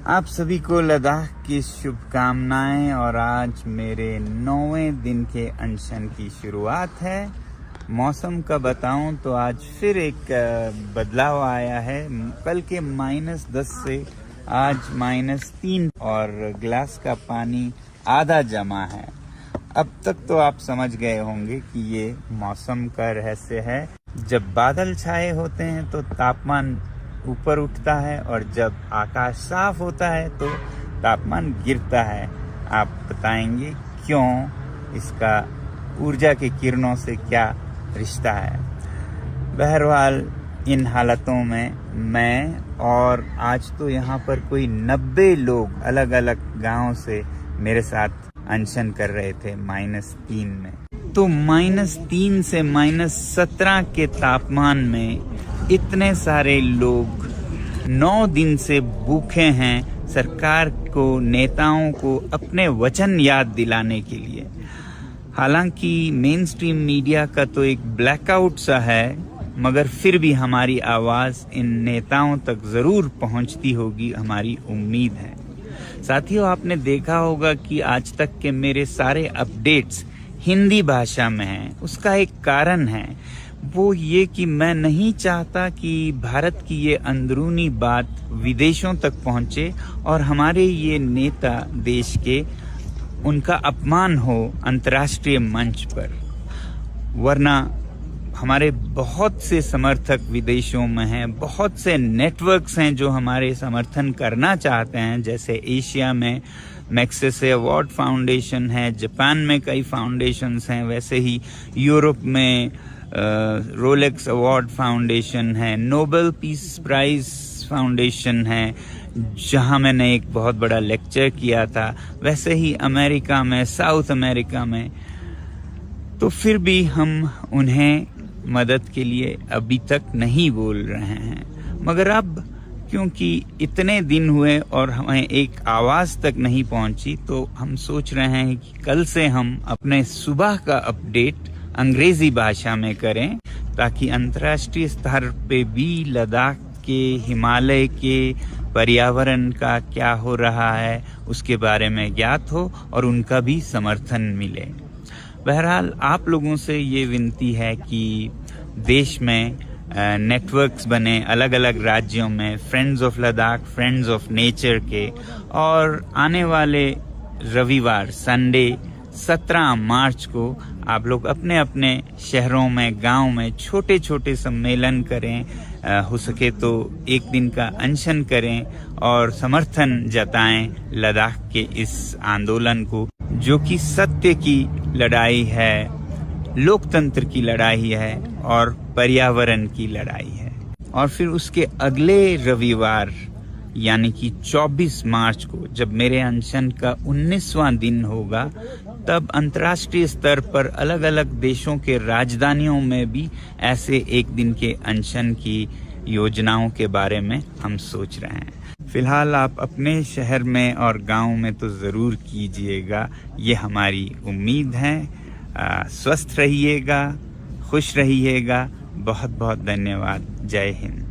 आप सभी को लद्दाख की शुभकामनाएं। और आज मेरे 9वें दिन के अनशन की शुरुआत है। मौसम का बताऊं तो आज फिर एक बदलाव आया है। कल के -10 से आज -3 और गिलास का पानी आधा जमा है। अब तक तो आप समझ गए होंगे कि ये मौसम का रहस्य है। जब बादल छाए होते हैं तो तापमान ऊपर उठता है और जब आकाश साफ होता है तो तापमान गिरता है। आप बताएंगे क्यों? इसका ऊर्जा की किरणों से क्या रिश्ता है? बहरहाल इन हालतों में मैं और आज तो यहाँ पर कोई 90 लोग अलग अलग गांवों से मेरे साथ अनशन कर रहे थे -3 में। तो -3 से -17 के तापमान में इतने सारे लोग 9 दिन से भूखे हैं सरकार को, नेताओं को अपने वचन याद दिलाने के लिए। हालांकि मेन स्ट्रीम मीडिया का तो एक ब्लैकआउट सा है, मगर फिर भी हमारी आवाज इन नेताओं तक जरूर पहुंचती होगी, हमारी उम्मीद है। साथियों, आपने देखा होगा कि आज तक के मेरे सारे अपडेट्स हिंदी भाषा में हैं। उसका एक कारण है, वो ये कि मैं नहीं चाहता कि भारत की ये अंदरूनी बात विदेशों तक पहुंचे और हमारे ये नेता देश के, उनका अपमान हो अंतर्राष्ट्रीय मंच पर। वरना हमारे बहुत से समर्थक विदेशों में हैं, बहुत से नेटवर्क्स हैं जो हमारे समर्थन करना चाहते हैं। जैसे एशिया में मैक्सेसे अवार्ड फाउंडेशन है, जापान में कई फाउंडेशंस हैं, वैसे ही यूरोप में रोलेक्स अवार्ड फाउंडेशन है, नोबेल पीस प्राइज फाउंडेशन है, जहां मैंने एक बहुत बड़ा लेक्चर किया था, वैसे ही अमेरिका में, साउथ अमेरिका में। तो फिर भी हम उन्हें मदद के लिए अभी तक नहीं बोल रहे हैं। मगर अब क्योंकि इतने दिन हुए और हमें एक आवाज तक नहीं पहुंची, तो हम सोच रहे हैं कि कल से हम अपने सुबह का अपडेट अंग्रेजी भाषा में करें, ताकि अंतर्राष्ट्रीय स्तर पे भी लद्दाख के, हिमालय के पर्यावरण का क्या हो रहा है उसके बारे में ज्ञात हो और उनका भी समर्थन मिले। बहरहाल आप लोगों से ये विनती है कि देश में नेटवर्क्स बने अलग अलग राज्यों में, friends of Ladakh, friends of nature के, और आने वाले रविवार संडे 17 मार्च को आप लोग अपने अपने शहरों में, गांव में छोटे छोटे सम्मेलन करें, हो सके तो एक दिन का अनशन करें और समर्थन जताएं लद्दाख के इस आंदोलन को, जो कि सत्य की लड़ाई है, लोकतंत्र की लड़ाई है और पर्यावरण की लड़ाई है। और फिर उसके अगले रविवार यानी कि 24 मार्च को, जब मेरे अनशन का 19वां दिन होगा, तब अंतर्राष्ट्रीय स्तर पर अलग अलग देशों के राजधानियों में भी ऐसे एक दिन के अनशन की योजनाओं के बारे में हम सोच रहे हैं। फिलहाल आप अपने शहर में और गांव में तो जरूर कीजिएगा, ये हमारी उम्मीद है। स्वस्थ रहिएगा, खुश रहिएगा। बहुत बहुत धन्यवाद। जय हिंद।